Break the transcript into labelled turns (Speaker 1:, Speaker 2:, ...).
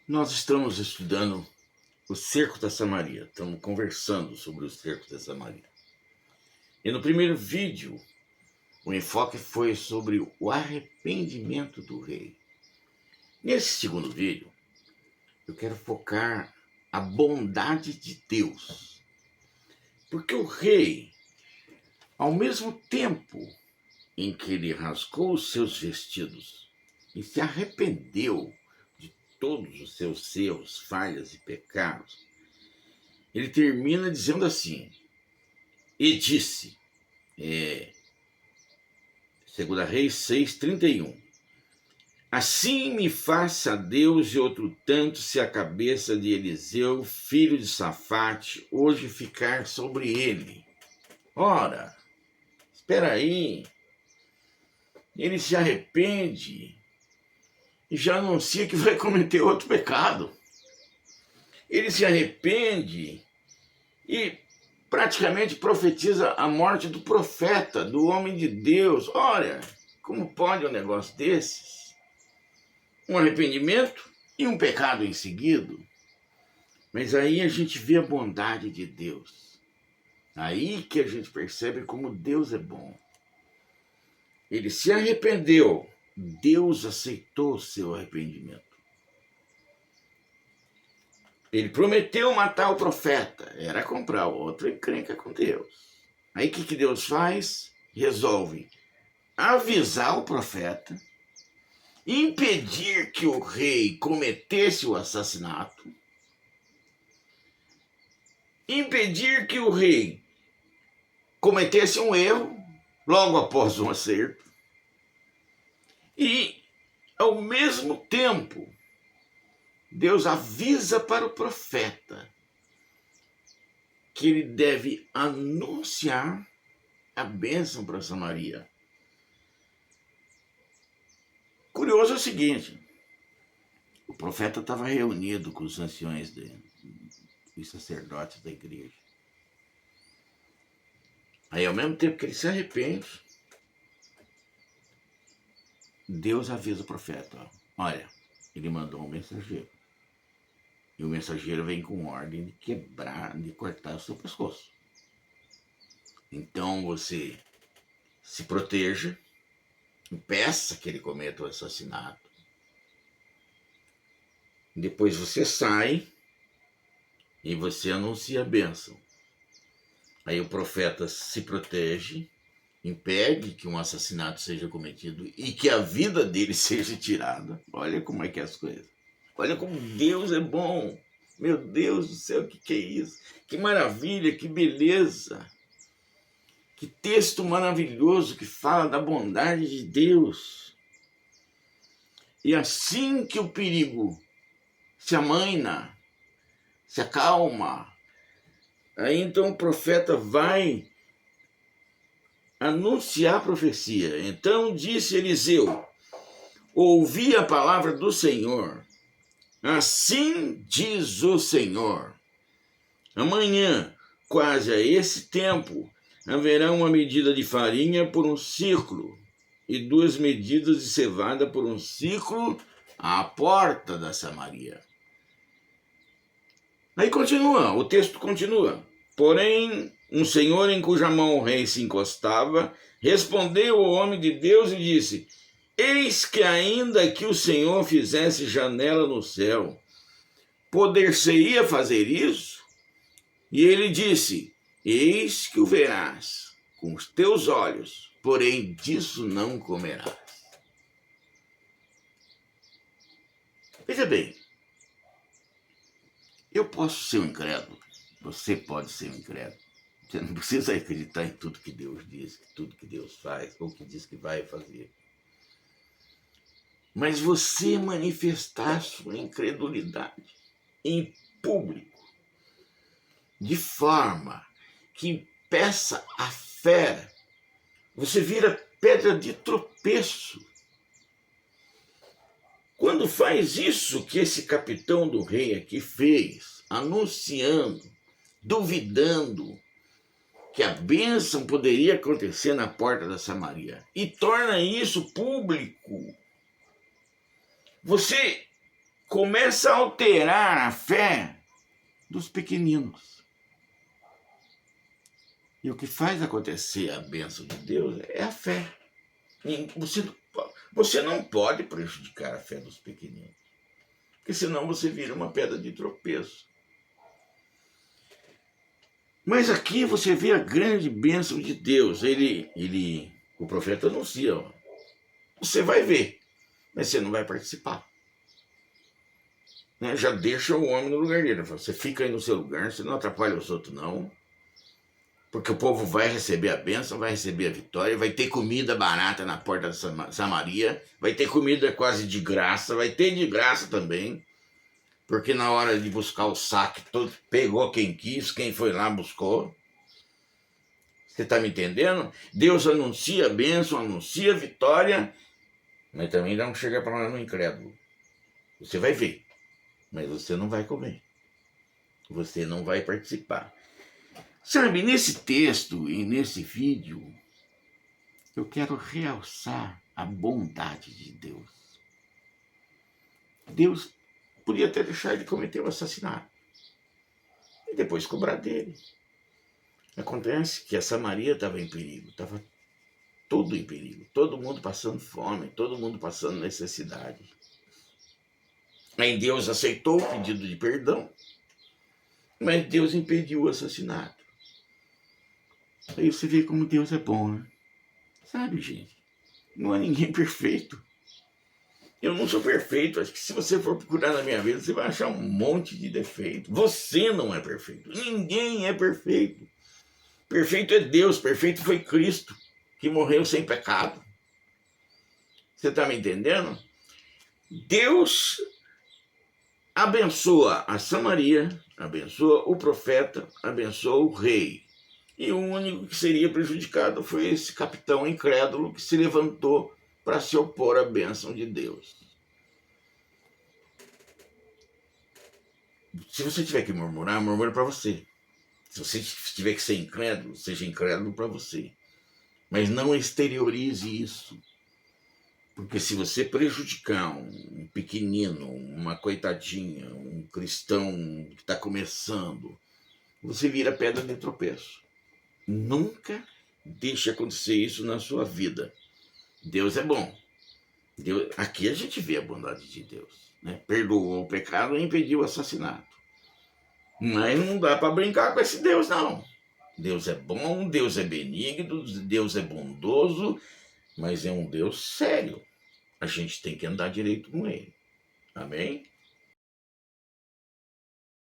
Speaker 1: Nós estamos estudando o cerco da Samaria, estamos conversando sobre o cerco da Samaria. E no primeiro vídeo, o enfoque foi sobre o arrependimento do rei. Nesse segundo vídeo, eu quero focar a bondade de Deus. Porque o rei, ao mesmo tempo em que ele rasgou os seus vestidos e se arrependeu de todos os seus erros, falhas e pecados, ele termina dizendo assim, e disse, 2 Reis 6:31, assim me faça Deus e outro tanto se a cabeça de Eliseu, filho de Safate, hoje ficar sobre ele. Ora, espera aí, ele se arrepende e já anuncia que vai cometer outro pecado. Ele se arrepende e praticamente profetiza a morte do profeta, do homem de Deus. Olha, como pode um negócio desses? Um arrependimento e um pecado em seguida. Mas aí a gente vê a bondade de Deus. Aí que a gente percebe como Deus é bom. Ele se arrependeu, Deus aceitou o seu arrependimento. Ele prometeu matar o profeta, era comprar outra encrenca com Deus. Aí o que Deus faz? Resolve avisar o profeta, impedir que o rei cometesse o assassinato, impedir que o rei cometesse um erro logo após um acerto e, ao mesmo tempo, Deus avisa para o profeta que ele deve anunciar a bênção para Samaria. Curioso é o seguinte, o profeta estava reunido com os anciões, os sacerdotes da igreja. Aí, ao mesmo tempo que ele se arrepende, Deus avisa o profeta, olha, ele mandou um mensageiro. E o mensageiro vem com ordem de quebrar, de cortar o seu pescoço. Então você se proteja, impeça que ele cometa o assassinato. Depois você sai e você anuncia a bênção. Aí o profeta se protege, impede que um assassinato seja cometido e que a vida dele seja tirada. Olha como é que é as coisas. Olha como Deus é bom. Meu Deus do céu, o que é isso? Que maravilha, que beleza. Que texto maravilhoso que fala da bondade de Deus. E assim que o perigo se amaina, se acalma, aí então o profeta vai anunciar a profecia. Então disse Eliseu, ouvi a palavra do Senhor. Assim diz o Senhor, amanhã, quase a esse tempo, haverá uma medida de farinha por um ciclo e 2 medidas de cevada por um ciclo à porta da Samaria. Aí continua, o texto continua. Porém, um senhor em cuja mão o rei se encostava, respondeu ao homem de Deus e disse, eis que ainda que o Senhor fizesse janela no céu, poder-se-ia fazer isso? E ele disse, eis que o verás com os teus olhos, porém disso não comerás. Veja bem, eu posso ser um incrédulo, você pode ser um incrédulo. Você não precisa acreditar em tudo que Deus diz, tudo que Deus faz, ou que diz que vai fazer. Mas você manifestar sua incredulidade em público, de forma que impeça a fé, você vira pedra de tropeço. Quando faz isso que esse capitão do rei aqui fez, anunciando, duvidando que a bênção poderia acontecer na porta da Samaria, e torna isso público, você começa a alterar a fé dos pequeninos. E o que faz acontecer a bênção de Deus é a fé. E você não pode prejudicar a fé dos pequeninos, porque senão você vira uma pedra de tropeço. Mas aqui você vê a grande bênção de Deus. O profeta anuncia, ó, você vai ver, mas você não vai participar. Né? Já deixa o homem no lugar dele. Você fica aí no seu lugar, você não atrapalha os outros não, porque o povo vai receber a bênção, vai receber a vitória, vai ter comida barata na porta de Samaria, vai ter comida quase de graça, vai ter de graça também, porque na hora de buscar o saque, todo pegou quem quis, quem foi lá buscou. Você está me entendendo? Deus anuncia a bênção, anuncia a vitória, mas também não chega para lá no incrédulo. Você vai ver, mas você não vai comer. Você não vai participar. Sabe, nesse texto e nesse vídeo, eu quero realçar a bondade de Deus. Deus podia até deixar de cometer o assassinato e depois cobrar dele. Acontece que a Samaria estava em perigo, estava tudo em perigo, todo mundo passando fome, todo mundo passando necessidade. Aí Deus aceitou o pedido de perdão, mas Deus impediu o assassinato. Aí você vê como Deus é bom, né? Sabe, gente? Não há ninguém perfeito. Eu não sou perfeito. Acho que se você for procurar na minha vida, você vai achar um monte de defeito. Você não é perfeito. Ninguém é perfeito. Perfeito é Deus. Perfeito foi Cristo, que morreu sem pecado. Você está me entendendo? Deus abençoa a Samaria, abençoa o profeta, abençoa o rei. E o único que seria prejudicado foi esse capitão incrédulo que se levantou para se opor à bênção de Deus. Se você tiver que murmurar, murmure para você. Se você tiver que ser incrédulo, seja incrédulo para você. Mas não exteriorize isso. Porque se você prejudicar um pequenino, uma coitadinha, um cristão que está começando, você vira pedra de tropeço. Nunca deixe acontecer isso na sua vida. Deus é bom. Aqui a gente vê a bondade de Deus. Né? Perdoou o pecado e impediu o assassinato. Mas não dá para brincar com esse Deus, não. Deus é bom, Deus é benigno, Deus é bondoso, mas é um Deus sério. A gente tem que andar direito com ele. Amém?